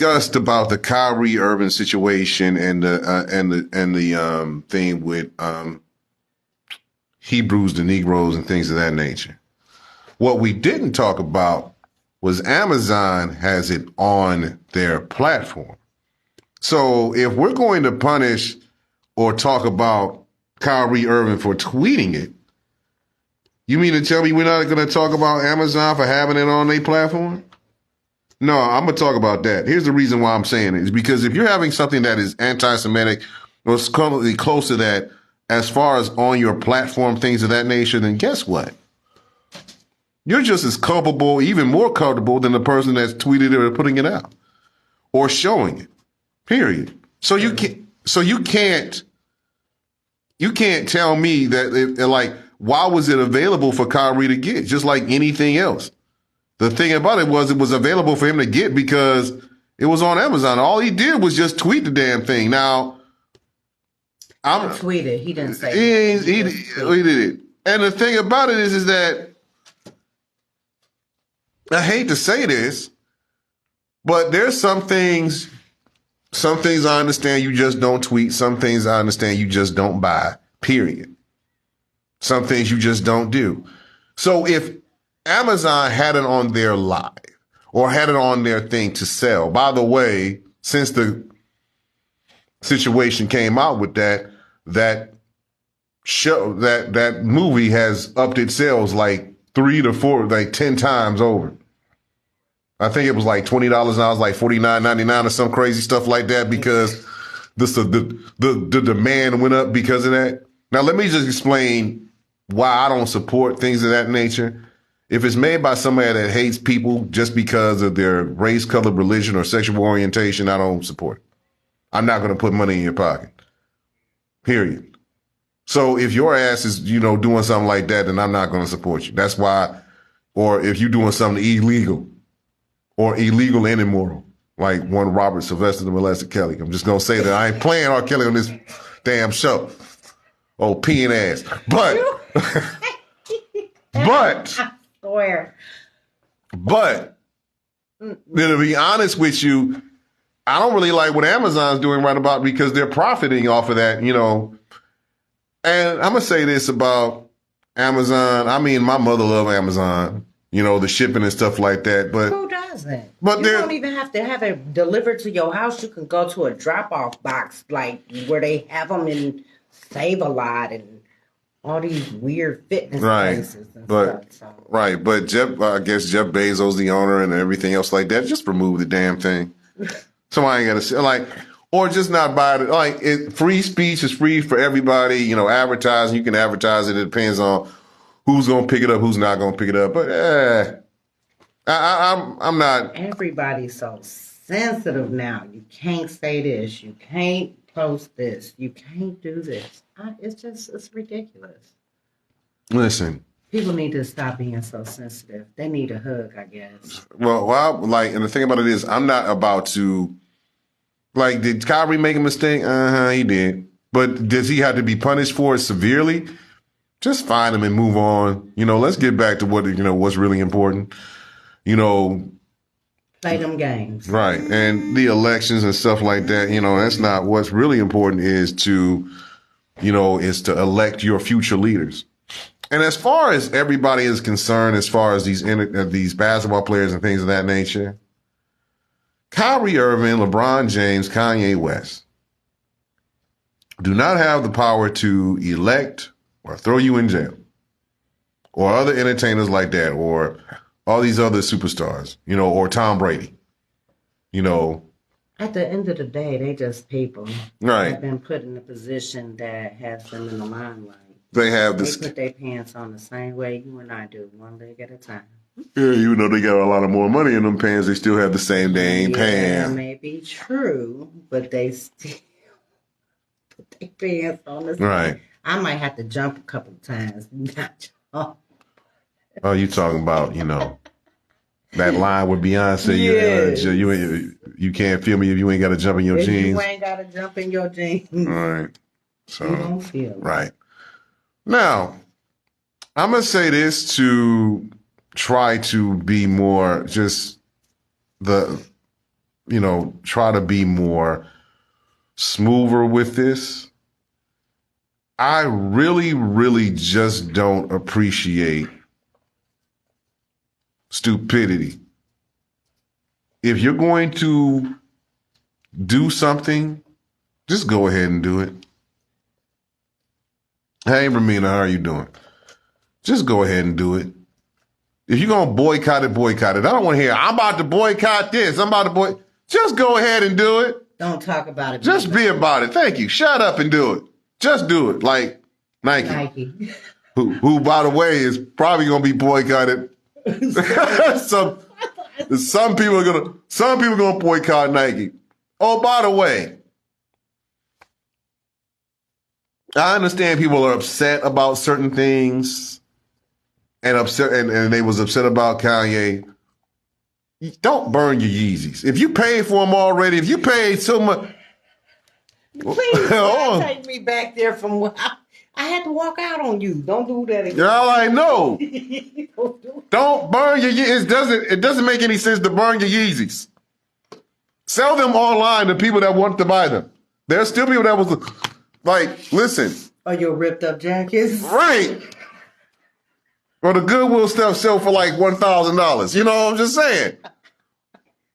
discussed about the Kyrie Irving situation and the thing with Hebrews, the Negroes, and things of that nature. What we didn't talk about was Amazon has it on their platform. So if we're going to punish or talk about Kyrie Irving for tweeting it, you mean to tell me we're not going to talk about Amazon for having it on their platform? No, I'm going to talk about that. Here's the reason why I'm saying it is because if you're having something that is anti-Semitic or currently close to that, as far as on your platform, things of that nature, then guess what? You're just as culpable, even more culpable than the person that's tweeted it or putting it out or showing it. Period. So you can't tell me that why was it available for Kyrie to get? Just like anything else. The thing about it was available for him to get because it was on Amazon. All he did was just tweet the damn thing. Now, I'm tweeted. He didn't say he did it. And the thing about it is that I hate to say this, but there's some things I understand you just don't tweet. Some things I understand you just don't buy, period. Some things you just don't do. So if Amazon had it on their live or had it on their thing to sell, by the way, since the situation came out with that show, that movie has upped its sales like 3 to 4, like 10 times over. I think it was like $20 now, it's like $49.99 or some crazy stuff like that because the demand went up because of that. Now let me just explain why I don't support things of that nature. If it's made by somebody that hates people just because of their race, color, religion, or sexual orientation, I don't support it. I'm not going to put money in your pocket. Period. So if your ass is, doing something like that, then I'm not going to support you. That's why, or if you're doing something illegal and immoral, like one Robert Sylvester and Molester Kelly. I'm just going to say that I ain't playing R. Kelly on this damn show. Oh, peeing ass. But to be honest with you, I don't really like what Amazon's doing right about because they're profiting off of that, And I'm going to say this about Amazon. I mean, my mother loved Amazon, the shipping and stuff like that. But who doesn't? But you don't even have to have it delivered to your house. You can go to a drop-off box, like where they have them in Save-A-Lot and all these weird fitness places and stuff. So. Right, but I guess Jeff Bezos, the owner, and everything else like that, just remove the damn thing. Somebody ain't got to or just not buy it. Free speech is free for everybody. Advertising, you can advertise it. It depends on who's going to pick it up, who's not going to pick it up. But I'm not. Everybody's so sensitive now. You can't say this. You can't post this. You can't do this. It's ridiculous. Listen. People need to stop being so sensitive. They need a hug, I guess. Well, and the thing about it is, I'm not about to, did Kyrie make a mistake? He did. But does he have to be punished for it severely? Just fine him and move on. Let's get back to what's really important. Play them games. Right. And the elections and stuff like that, that's not what's really important is to elect your future leaders. And as far as everybody is concerned, as far as these basketball players and things of that nature, Kyrie Irving, LeBron James, Kanye West do not have the power to elect or throw you in jail or other entertainers like that or all these other superstars, or Tom Brady, At the end of the day, they just people. Right. They've been put in a position that has them in the limelight. They put their pants on the same way you and I do, one leg at a time. Yeah, even though they got a lot of more money in them pants, they still have the same dang pants. That may be true, but they still put their pants on the same. Right. I might have to jump a couple of times. Oh, you talking about, that line with Beyonce, yes. You can't feel me if you ain't got to jump in your jeans. You ain't got to jump in your jeans. All right. So, you don't feel it. Right. Now, I'm going to say this to try to be more just try to be more smoother with this. I really, really just don't appreciate stupidity. If you're going to do something, just go ahead and do it. Hey, Ramina, how are you doing? Just go ahead and do it. If you're going to boycott it, boycott it. I don't want to hear, I'm about to boycott this. I'm about to boycott. Just go ahead and do it. Don't talk about it. Just be about it. Thank you. Shut up and do it. Just do it. Like Nike. Who, by the way, is probably going to be boycotted. Some people are going to boycott Nike. Oh, by the way, I understand people are upset about certain things and they was upset about Kanye. Don't burn your Yeezys. If you paid for them already, if you paid so much. Please don't take me back there from what I had to walk out on you. Don't do that again. Y'all like, no. Don't burn your Yeezys. It doesn't make any sense to burn your Yeezys. Sell them online to people that want to buy them. There's still people that was like, listen. Or your ripped up jackets. Right. Or the Goodwill stuff sell for like $1,000. You know what I'm just saying?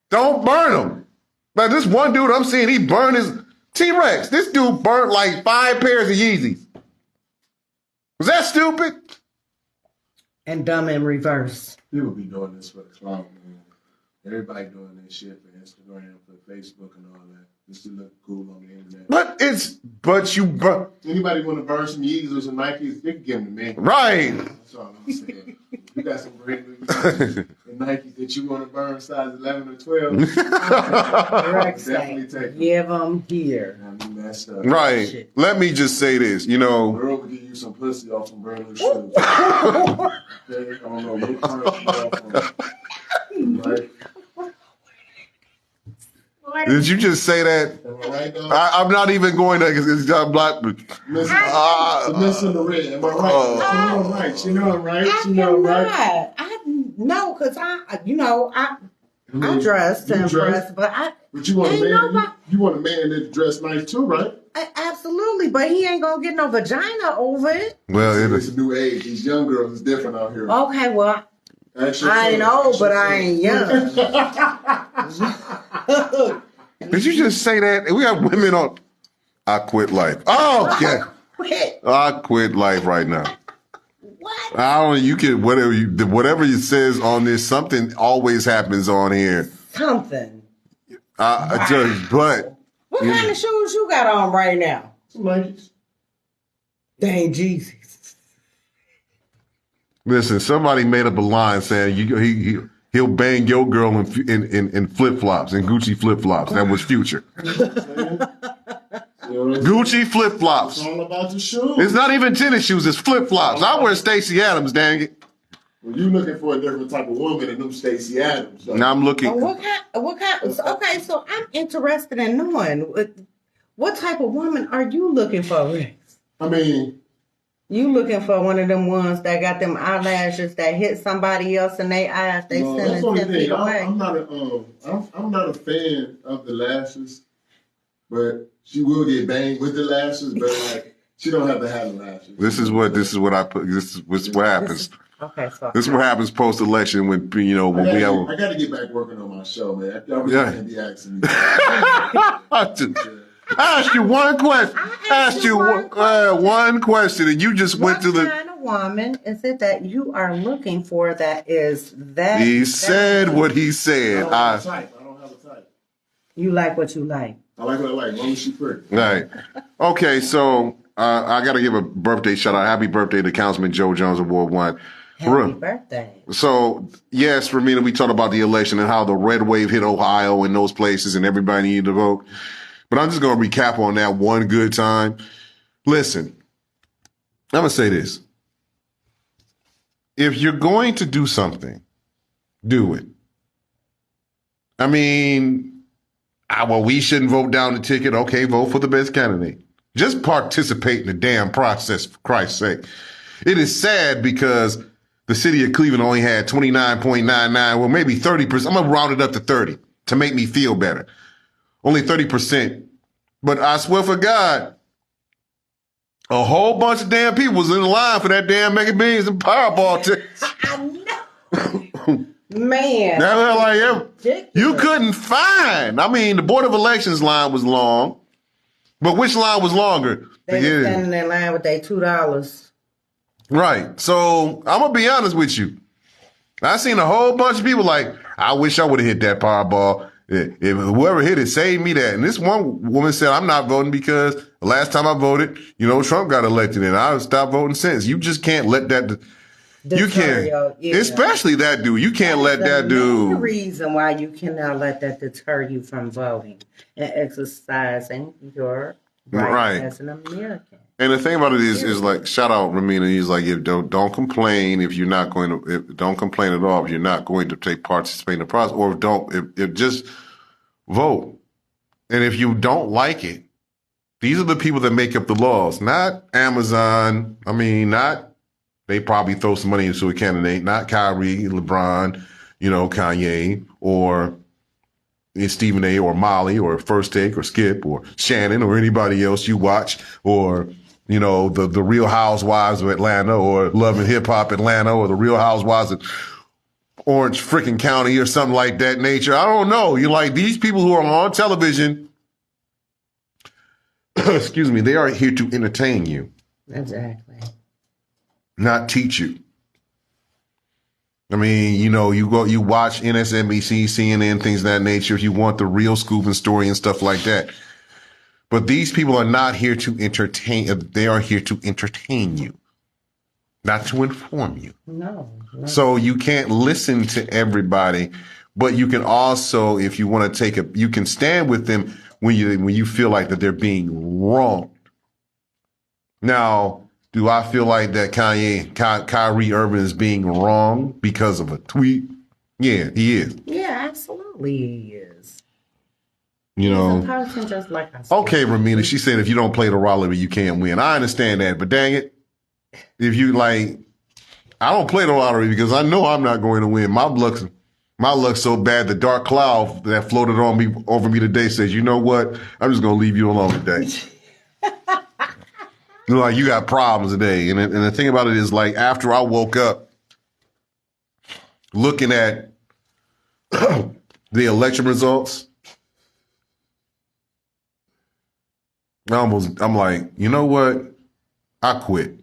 Don't burn them. Like this one dude I'm seeing, he burned his T-Rex. This dude burnt like 5 pairs of Yeezys. Was that stupid? And dumb in reverse. People be doing this for the clout, man. Everybody doing this shit for Instagram, for Facebook, and all that. Just to look cool on the internet. Anybody want to burn some Yeezys or some Nikes, they can give them to me. Right. That's all I'm saying. You got some brand new Yeezys and Nikes that you want to burn size 11 or 12. Definitely take them. Give them here. I mean, that's right. Let me just say this, The girl will give you some pussy off some brand new shoes. Okay? I don't know what part you off on. Right? Did you just say that? Am I right, though? I'm not even going there because it's black. Listen to Red. Am I right? She know I'm right. She know I'm right. No, because I dressed and dressed, but you want a man. You want a man that's dressed nice too, right? Absolutely, but he ain't gonna get no vagina over it. Well, it's a new age. These young girls is different out here. Okay, well, I ain't old, but I ain't young. Did you just say that? We have women on. I quit life. Oh, okay. I quit life right now. What? I don't. You can whatever it says on this. Something always happens on here. Something. But what kind of shoes you got on right now? Some Nikes. They ain't Jeezys. Listen, somebody made up a line saying he'll bang your girl in flip flops, in Gucci flip flops. That was Future. Gucci flip flops. It's all about the shoes. It's not even tennis shoes. It's flip flops. I wear Stacey Adams. Dang it. Well, you looking for a different type of woman than them Stacey Adams. So. Now I'm looking. What kind? Okay, so I'm interested in knowing what type of woman are you looking for, Rex? I mean, you looking for one of them ones that got them eyelashes that hit somebody else in their eyes? They send it 10 feet away. I'm not a fan of the lashes, but she will get banged with the lashes. But like, she don't have to have the lashes. This is what I put. This is what happens. Okay, so this is what happens post election when we have. I got to get back working on my show, man. I really can't be asking me. I asked you one question. One question, and you just went to the. What kind of woman is it that you are looking for that is that? He said what he said. I don't have a type. You like what you like. I like what I like. As long as she's pretty. Right. Okay, so I got to give a birthday shout out. Happy birthday to Councilman Joe Jones of Ward 1. Happy birthday. So, yes, Ramina, we talked about the election and how the red wave hit Ohio and those places and everybody needed to vote. But I'm just going to recap on that one good time. Listen, I'm going to say this. If you're going to do something, do it. I mean, we shouldn't vote down the ticket. Okay, vote for the best candidate. Just participate in the damn process, for Christ's sake. It is sad because the city of Cleveland only had 29.99, well, maybe 30%. I'm going to round it up to 30. to make me feel better. Only 30%. But I swear for God, a whole bunch of damn people was in line for that damn Mega Millions and Powerball tickets. I know. Man. Now, like, you couldn't find. I mean, the Board of Elections line was long, but which line was longer? They were standing in line with their $2. Right. So I'm going to be honest with you. I seen a whole bunch of people like, I wish I would have hit that Powerball. If whoever hit it, save me that. And this one woman said, I'm not voting because the last time I voted, Trump got elected and I've stopped voting since. You just can't let that. You can't, especially that dude. You can't let that dude. The reason why you cannot let that deter you from voting and exercising your right as an American. And the thing about it is like, shout out Ramina. He's like, don't complain if you're not going to. Don't complain at all if you're not going to participate in the process, or if just vote. And if you don't like it, these are the people that make up the laws, not Amazon. I mean, not they probably throw some money into a candidate, not Kyrie, LeBron, Kanye, or Stephen A. or Molly or First Take or Skip or Shannon or anybody else you watch, or the Real Housewives of Atlanta or Love and Hip Hop Atlanta or the Real Housewives of Orange freaking County or something like that nature. I don't know. You like these people who are on television, excuse me, they are here to entertain you. Exactly. Not teach you. I mean, you watch MSNBC, CNN, things of that nature if you want the real scoop and story and stuff like that. But these people are not here to entertain. They are here to entertain you, not to inform you. No. So you can't listen to everybody, but you can also, if you want to you can stand with them when you feel like that they're being wronged. Now, do I feel like that Kyrie Irving is being wrong because of a tweet? Yeah, he is. Yeah, absolutely he is. He's a person just like us. Okay, Ramina, she said if you don't play the lottery, you can't win. I understand that, but dang it, if you I don't play the lottery because I know I'm not going to win. My luck's so bad. The dark cloud that floated over me today says, you know what? I'm just gonna leave you alone today. Like, you got problems today. And the thing about it is, like, after I woke up looking at the election results, I'm like, you know what? I quit.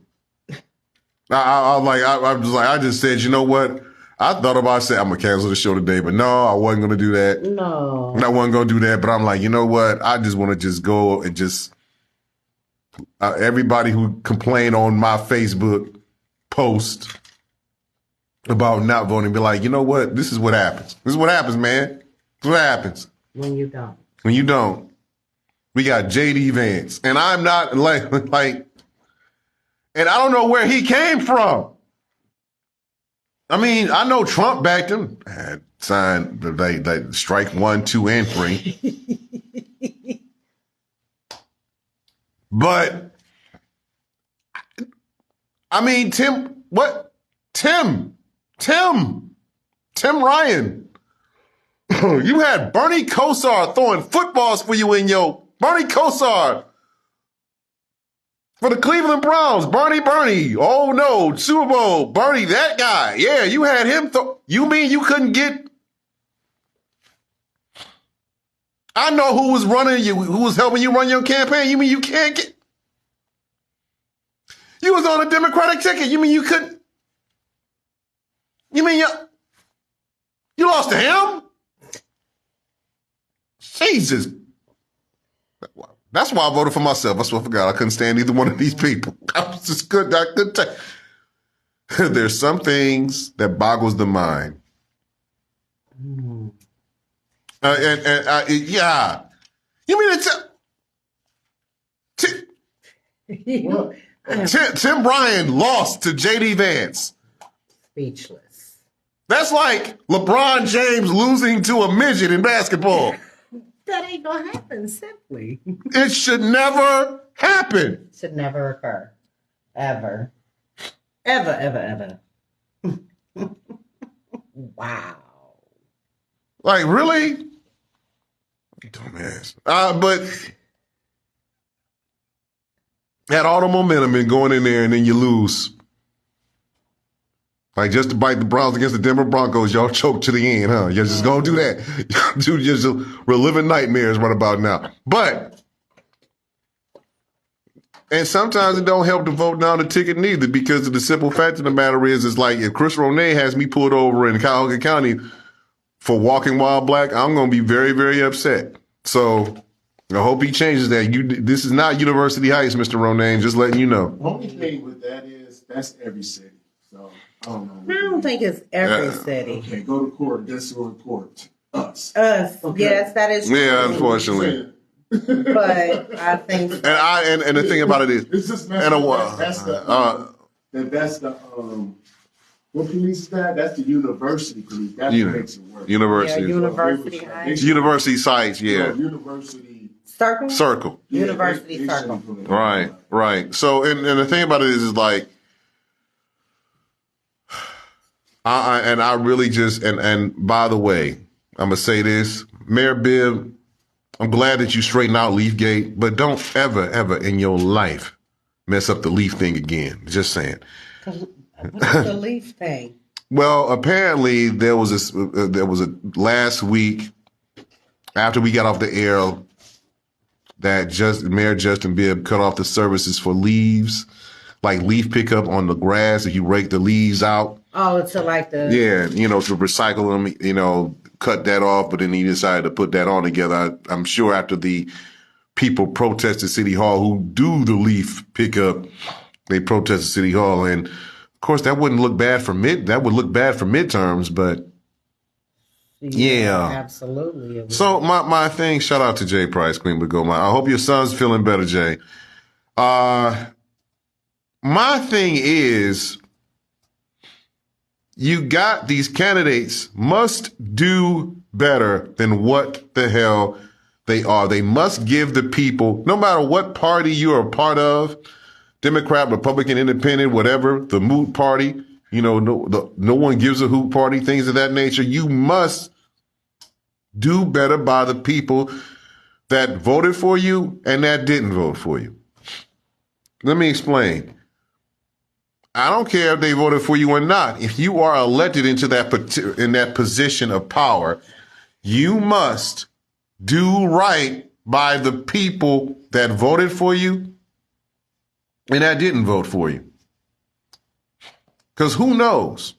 I just said, you know what? I thought about saying I'm going to cancel the show today, but no, I wasn't going to do that. No. I wasn't going to do that, but I'm like, you know what? I just want to just go and just, everybody who complained on my Facebook post about not voting, be like, you know what? This is what happens. This is what happens, man. This is what happens. When you don't. When you don't. We got J.D. Vance. And I'm not like, and I don't know where he came from. I mean, I know Trump backed him. Had signed the strike 1, 2, and 3. But I mean, Tim Ryan. You had Bernie Kosar throwing footballs for you in your Bernie Kosar for the Cleveland Browns. Bernie. Oh no, Super Bowl. Bernie, that guy. Yeah, you had him. You mean you couldn't get? I know who was running you, who was helping you run your campaign. You mean you can't get? You was on a Democratic ticket. You mean you couldn't? You mean you lost to him? Jesus. That's why I voted for myself. I swear for God, I couldn't stand either one of these people. I was just good. I couldn't take. There's some things that boggles the mind. Yeah. You mean Tim Ryan lost to J.D. Vance. Speechless. That's like LeBron James losing to a midget in basketball. That ain't gonna happen, simply. It should never happen. Should never occur. Ever. Ever. Wow. Like, really? Dumbass. But had all the momentum in going in there and then you lose. Like just to bite the Browns against the Denver Broncos, y'all choked to the end, huh? You're just gonna do that. Dude, you're just reliving nightmares right about now. But, and sometimes it don't help to vote down the ticket neither, because the simple fact of the matter is like if Chris Ronay has me pulled over in Cuyahoga County for walking while black, I'm gonna be very, very upset. So I hope he changes that. This is not University Heights, Mr. Ronay, just letting you know. The only thing with that is that's every city. So I don't know. I don't think it's every city. Okay, go to court. Guess who in court? Us. Okay. Yes, that is true. Yeah, unfortunately. But I think, and the thing about it is, it's just and that's the what police is that? That's the university police. That's what makes it work. University. yeah, University Heights. University sites, yeah. University Circle? yeah, University they Circle. shouldn't put it Right. So, and the thing about it is like, I really just, and by the way, I'm going to say this, Mayor Bibb, I'm glad that you straightened out Leafgate, but don't ever in your life mess up the Leaf thing again. Just saying. What's the Leaf thing? Well, apparently there was a last week after we got off the air that Mayor Justin Bibb cut off the services for leaves, like leaf pickup on the grass. If you rake the leaves out. Oh, to like the... Yeah, to recycle them, cut that off. But then he decided to put that on together. I'm sure after the people protested City Hall who do the leaf pickup, they protested City Hall. And of course, that wouldn't look bad that would look bad for midterms, but yeah. Absolutely. So my thing, shout out to Jay Price, Queen would go. I hope your son's feeling better, Jay. My thing is, you got these candidates must do better than what the hell they are. They must give the people, no matter what party you're a part of, Democrat, Republican, Independent, whatever, the moot party, no one gives a hoot party, things of that nature. You must do better by the people that voted for you and that didn't vote for you. Let me explain. I don't care if they voted for you or not. If you are elected into that position of power, you must do right by the people that voted for you and that didn't vote for you. Because who knows?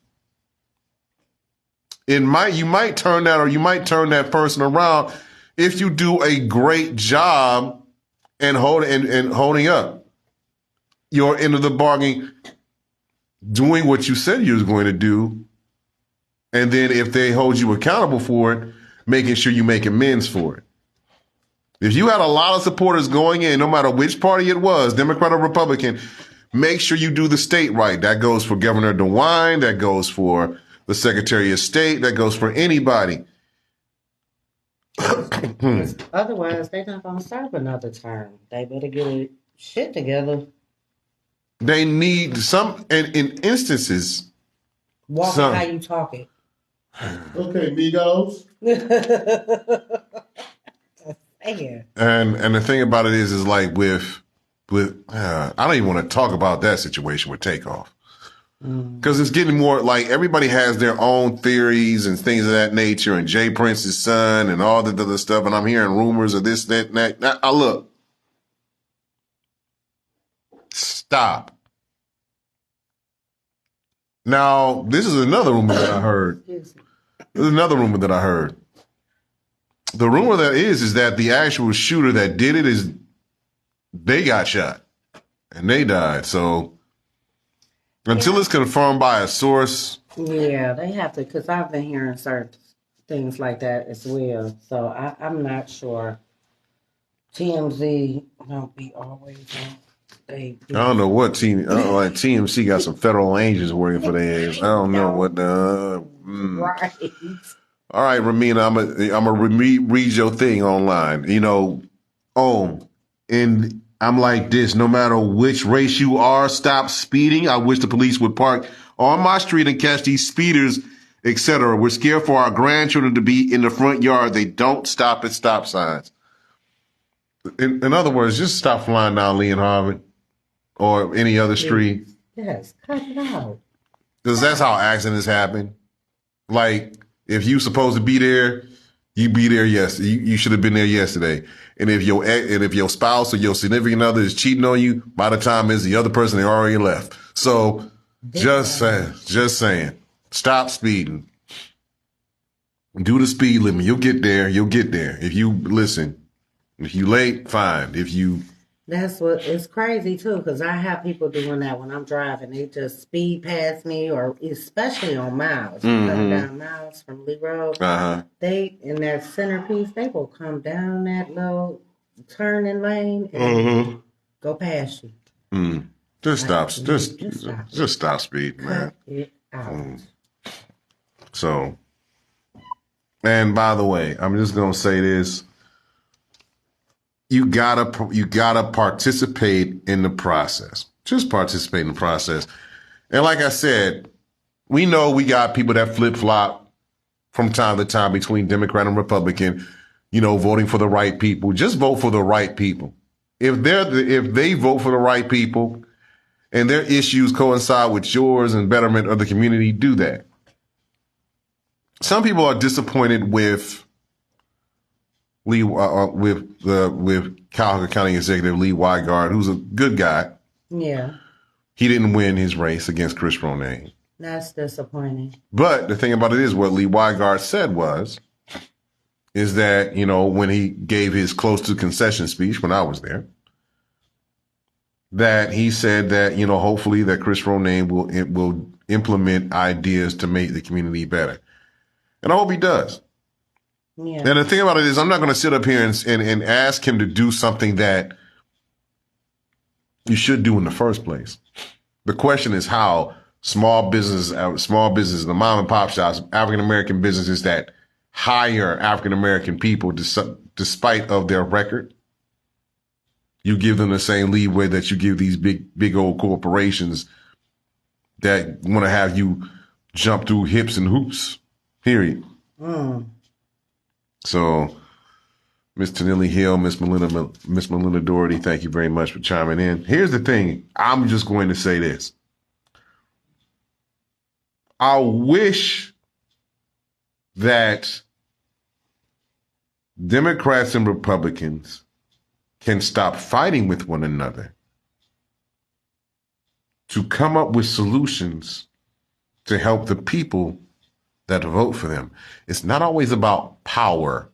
You might turn that person around if you do a great job and holding up your end of the bargain, doing what you said you was going to do, and then if they hold you accountable for it, making sure you make amends for it. If you had a lot of supporters going in, no matter which party it was, Democrat or Republican, make sure you do the state right. That goes for Governor DeWine, that goes for the Secretary of State, that goes for anybody. Otherwise, they're not going to serve another term. They better get their shit together. They need some, and in instances. Walking how you talking. Okay, Migos. And the thing about it is like with I don't even want to talk about that situation with Takeoff. Because it's getting more like everybody has their own theories and things of that nature, and Jay Prince's son and all the other stuff, and I'm hearing rumors of this, that, and that. Look. Stop. Now, this is another rumor that I heard. There's another rumor that I heard. The rumor that is that the actual shooter that did it they got shot and they died. So until it's confirmed by a source. Yeah, they have to, because I've been hearing certain things like that as well. So I'm not sure. TMZ don't be always on. I don't know what like TMC got some federal agents working for their ass. I don't know what the. Right. All right, Ramina, I'm gonna read your thing online. And I'm like this: no matter which race you are, stop speeding. I wish the police would park on my street and catch these speeders etc. We're scared for our grandchildren to be in the front yard. They don't stop at stop signs. In other words, just stop flying down Lee and Harvard or any other street. Yes, cut it out. Because that's how accidents happen. Like, if you supposed to be there, you be there. Yes, you should have been there yesterday. And if your spouse or your significant other is cheating on you, by the time it's the other person, they already left. So just saying, stop speeding. Do the speed limit. You'll get there. If you listen, if you late, fine. That's what it's crazy too, because I have people doing that when I'm driving. They just speed past me, or especially on Miles. Coming down Miles from Lee Road. They in that centerpiece, they will come down that little turning lane and go past you. Just stop speeding, man. Cut it out. So, and by the way, I'm just gonna say this. You gotta participate in the process. Just participate in the process. And like I said, we know we got people that flip-flop from time to time between Democrat and Republican, voting for the right people. Just vote for the right people. If they vote for the right people and their issues coincide with yours and betterment of the community, do that. Some people are disappointed with with Cuyahoga County Executive Lee Weigard, who's a good guy. Yeah. He didn't win his race against Chris Ronay. That's disappointing. But the thing about it is, what Lee Weigard said is that, when he gave his close to concession speech when I was there, that he said that, hopefully that Chris Ronay will implement ideas to make the community better. And I hope he does. Yeah. And the thing about it is, I'm not going to sit up here and ask him to do something that you should do in the first place. The question is how small businesses, the mom and pop shops, African-American businesses that hire African-American people despite of their record, you give them the same leeway that you give these big old corporations that want to have you jump through hips and hoops, period. So, Ms. Tanili Hill, Miss Melinda Doherty, thank you very much for chiming in. Here's the thing. I'm just going to say this. I wish that Democrats and Republicans can stop fighting with one another to come up with solutions to help the people that vote for them. It's not always about power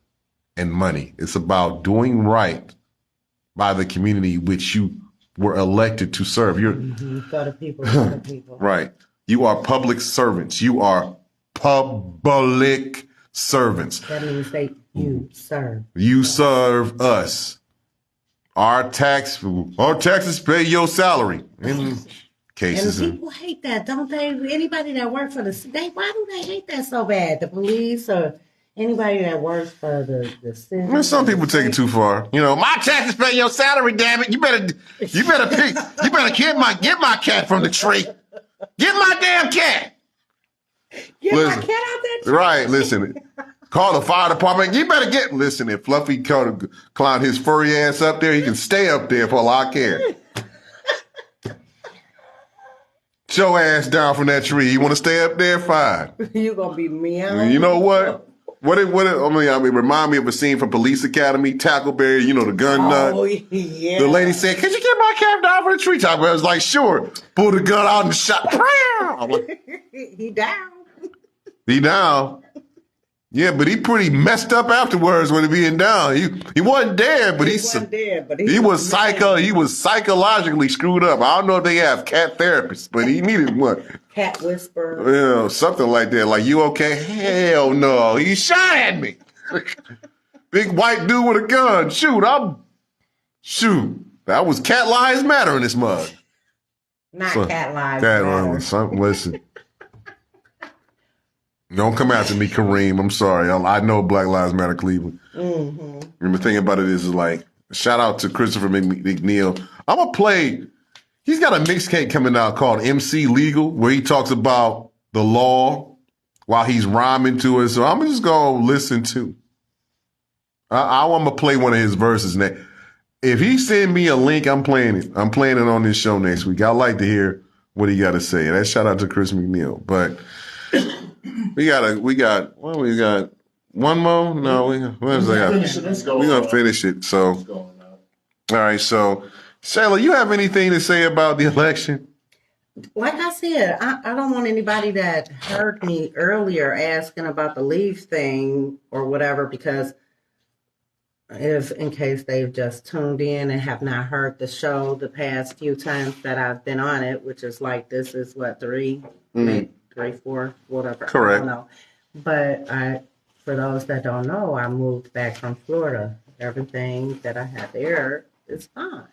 and money. It's about doing right by the community which you were elected to serve. You're for the people, for the people. Right. You are public servants. You are public servants. That means you serve. You serve us. Our taxes pay your salary. Cases. And people hate that, don't they? Anybody that works for why do they hate that so bad? The police or anybody that works for the city? Some people take it too far. My taxes pay your salary, damn it. You better get my cat from the tree. Get my damn cat. Get my cat out that tree. Right, listen. Call the fire department. You better listen, if Fluffy climb his furry ass up there, he can stay up there for all I care. Your ass down from that tree. You want to stay up there? Fine. You gonna be meowing. You know what? Remind me of a scene from Police Academy. Tackleberry, the gun nut. Oh, yeah. The lady said, "Could you get my cat down from the tree?" Tackleberry was like, "Sure." Pull the gun out and shot. I'm like, he down. He down. Yeah, but he pretty messed up afterwards when he being down. He wasn't dead, but he was psychologically screwed up. I don't know if they have cat therapists, but he needed one. Cat whisperer. Something like that. Like, you okay? Hell no. He shot at me. Big white dude with a gun. Shoot. That was Cat Lives Matter in this mug. Not Cat Lives Matter. Listen. Don't come after me, Kareem. I'm sorry. I know Black Lives Matter Cleveland. And the thing about it is like, shout out to Christopher McNeil. I'm going to play, he's got a mixtape coming out called MC Legal, where he talks about the law while he's rhyming to it. So I'm just going to listen to. I'm going to play one of his verses next. If he send me a link, I'm playing it. I'm playing it on this show next week. I'd like to hear what he got to say. That shout out to Chris McNeil. But we got one more? No, we're going to finish it. So, all right. So, Shayla, you have anything to say about the election? Like I said, I don't want anybody that heard me earlier asking about the leave thing or whatever, because if in case they've just tuned in and have not heard the show the past few times that I've been on it, which is like, this is what, 3, 4, whatever. Correct. I don't know. But for those that don't know, I moved back from Florida. Everything that I had there is fine.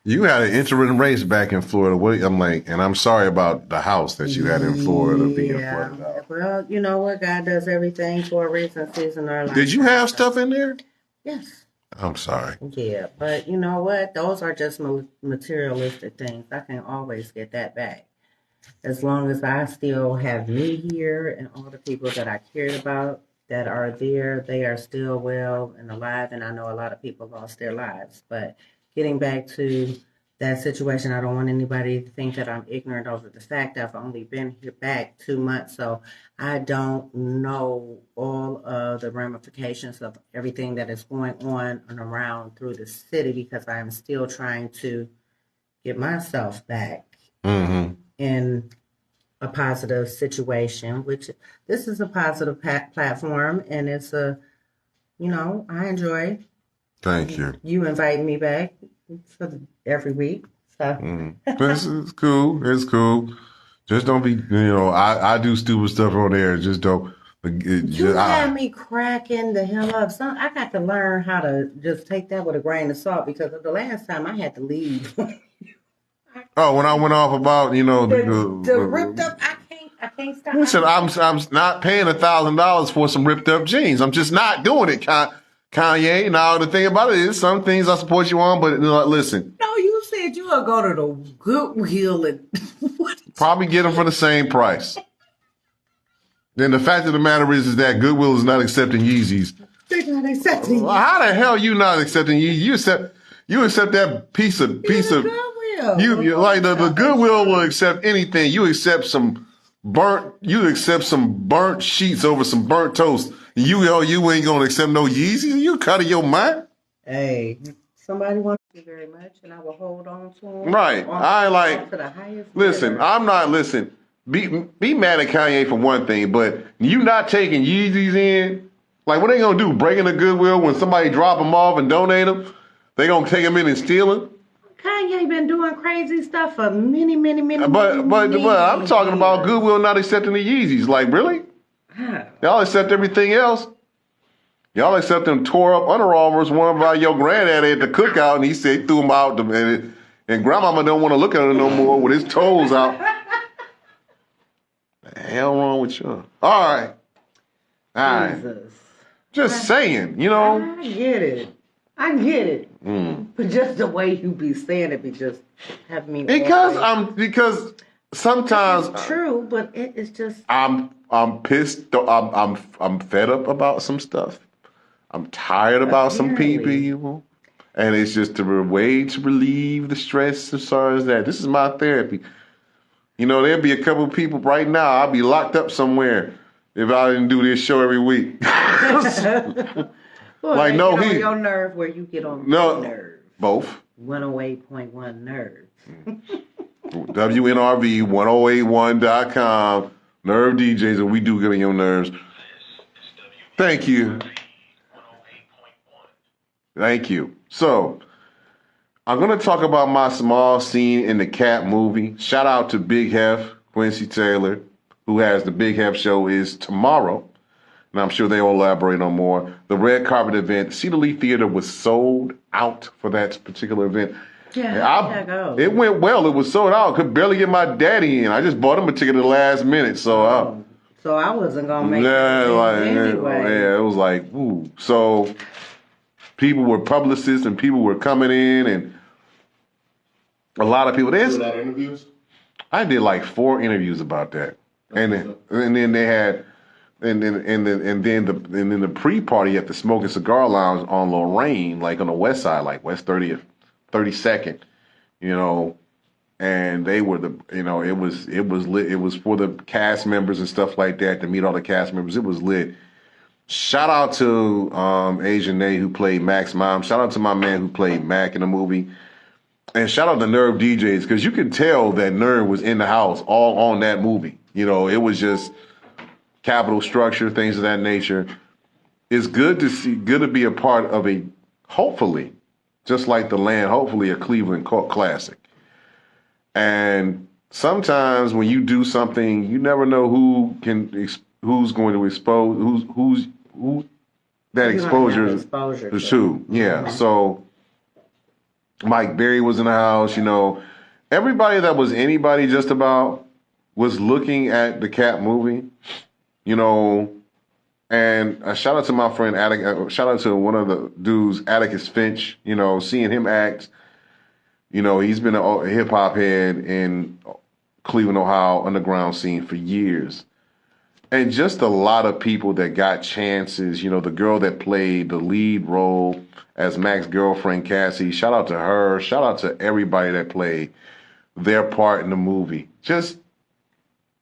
You had an interim race back in Florida. I'm like, and I'm sorry about the house that you had in Florida being flooded out. Well, you know what? God does everything for a reason, season, or life. Did you have stuff in there? Yes. I'm sorry. Yeah, but you know what? Those are just materialistic things. I can always get that back. As long as I still have me here and all the people that I cared about that are there, they are still well and alive. And I know a lot of people lost their lives. But getting back to that situation, I don't want anybody to think that I'm ignorant over the fact that I've only been here back 2 months. So I don't know all of the ramifications of everything that is going on and around through the city, because I am still trying to get myself back in a positive situation, which this is a positive platform, and it's I enjoy. Thank you. You invite me back for every week. So. This is cool. It's cool. Just don't be, I do stupid stuff on there. Just don't. You had me cracking the hell up. I got to learn how to just take that with a grain of salt, because the last time I had to leave. Oh, when I went off about, the ripped up, I can't stop. Listen, I'm not paying $1,000 for some ripped up jeans. I'm just not doing it, Kanye. Now, the thing about it is, some things I support you on, but listen. No, you said you would go to the Goodwill and what? Probably get them for the same price. Then the fact of the matter is that Goodwill is not accepting Yeezys. They're not accepting. How the hell you not accepting Yeezys? You accept that piece of Goodwill. You like the Goodwill will accept anything. You accept some burnt sheets over some burnt toast. You ain't gonna accept no Yeezys. You cutting your mind. Hey, somebody wants me very much, and I will hold on to them. Right. I like. To the highest listen, bidder. I'm not. Listen. Be mad at Kanye for one thing, but you not taking Yeezys in. Like, what they gonna do? Breaking the Goodwill when somebody drop them off and donate them? They gonna take them in and steal them? Kanye been doing crazy stuff for many But many I'm talking about Goodwill not accepting the Yeezys. Like, really? Y'all accept everything else. Y'all accept them tore up Under Armours worn by your granddaddy at the cookout, and he said he threw them out, and Grandmama don't want to look at it no more with his toes out. The hell wrong with you? All right. Jesus. Just saying, I get it. But just the way you be saying it, just have me. Because sometimes it's true, but it's just I'm pissed. I'm fed up about some stuff. I'm tired about some people, and it's just a way to relieve the stress as far as that. This is my therapy. There'd be a couple of people right now. I'd be locked up somewhere if I didn't do this show every week. Well, like no, he your nerve where you get on no nerve. Both 108.1 nerve. WNRV 1081.com Nerve DJs, and we do get on your nerves. Thank you. Thank you. So I'm going to talk about my small scene in the Cat movie. Shout out to Big Hef, Quincy Taylor, who has the Big Hef show is tomorrow. And I'm sure they'll elaborate on more. The red carpet event, Cedar Lee Theater was sold out for that particular event. Yeah, it went well. It was sold out. Could barely get my daddy in. I just bought him a ticket at the last minute. So I wasn't going to make it anyway. Yeah, it was like, ooh. So people were publicists and people were coming in, and a lot of people. Did a lot of interviews? I did like 4 interviews about that. And then they had then the pre-party at the Smoking Cigar Lounge on Lorraine, like on the west side, like West 30th, 32nd, you know, and they were it was lit. It was for the cast members and stuff like that to meet all the cast members. It was lit. Shout out to Asian Nate who played Mac's mom. Shout out to my man who played Mac in the movie. And shout out to Nerve DJs, because you could tell that Nerve was in the house all on that movie. You know, it was just capital structure, things of that nature. It's good to be a part of a, hopefully, just like The Land, hopefully a Cleveland cult classic. And sometimes when you do something, you never know who's going to expose who that exposure is to. Yeah. So Mike Berry was in the house, you know. Everybody that was anybody just about was looking at the Cap movie, you know. And a shout out to my friend shout out to one of the dudes, Atticus Finch, you know, seeing him act. You know, he's been a hip hop head in Cleveland, Ohio underground scene for years. And just a lot of people that got chances. You know, the girl that played the lead role as Mac's girlfriend, Cassie, shout out to her. Shout out to everybody that played their part in the movie. Just,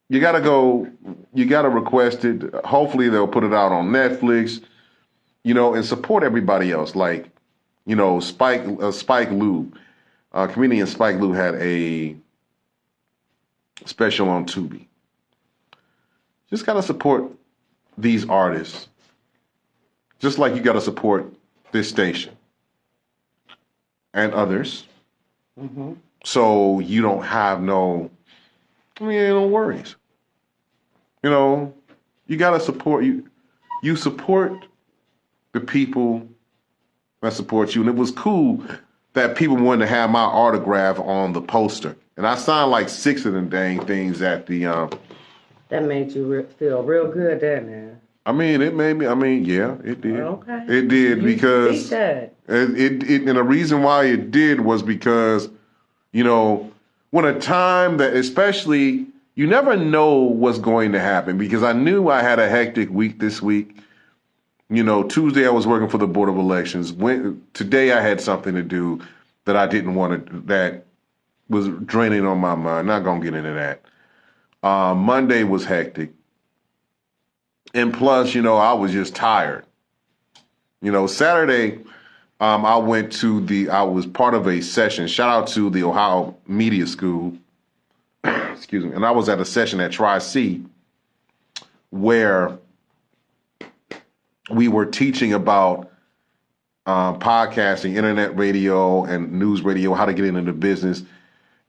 you got to request it. Hopefully they'll put it out on Netflix, you know, and support everybody else. Like, you know, Spike Lee, comedian Spike Lee had a special on Tubi. Just got to support these artists. Just like you got to support this station and others. Mm-hmm. So you don't have no worries. You know, you got to support you support the people that support you. And it was cool that people wanted to have my autograph on the poster. And I signed like 6 of them dang things at the that made you feel real good, didn't it? I mean, it made me. I mean, yeah, it did. Okay. It did because it. And the reason why it did was because, you know, when a time that, especially, you never know what's going to happen. Because I knew I had a hectic week this week. You know, Tuesday I was working for the Board of Elections. Today I had something to do that I didn't want to. That was draining on my mind. Not gonna get into that. Monday was hectic. And plus, you know, I was just tired. You know, Saturday, I was part of a session. Shout out to the Ohio Media School. Excuse me. And I was at a session at Tri-C where we were teaching about podcasting, internet radio, and news radio, how to get into the business.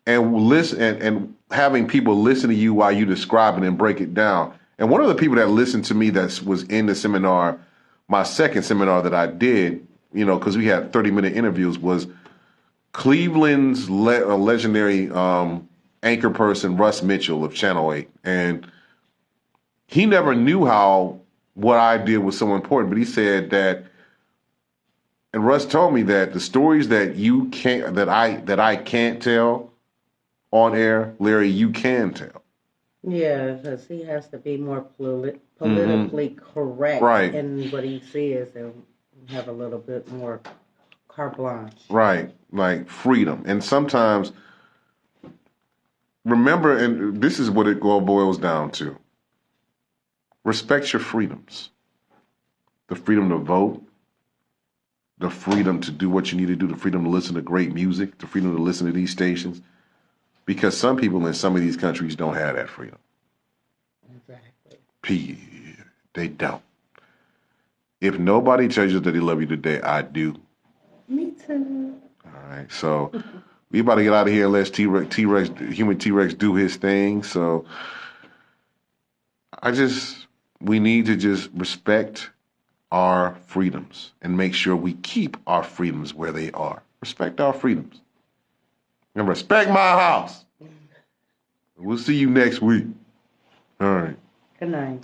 And listen and having people listen to you while you describe it and break it down. And one of the people that listened to me that was in the seminar, my second seminar that I did, you know, because we had 30-minute interviews, was Cleveland's legendary anchor person, Russ Mitchell of Channel 8. And he never knew what I did was so important, but he said that, and Russ told me that the stories that I can't tell on air, Larry, you can tell. Yeah, because he has to be more politically correct in what he says and have a little bit more carte blanche. Right, like freedom. And sometimes, remember, and this is what it all boils down to. Respect your freedoms. The freedom to vote, the freedom to do what you need to do, the freedom to listen to great music, the freedom to listen to these stations. Because some people in some of these countries don't have that freedom. Exactly. They don't. If nobody tells you that they love you today, I do. Me too. All right, so we about to get out of here and let human T-Rex do his thing. So we need to just respect our freedoms and make sure we keep our freedoms where they are. Respect our freedoms. And respect my house. We'll see you next week. All right. Good night.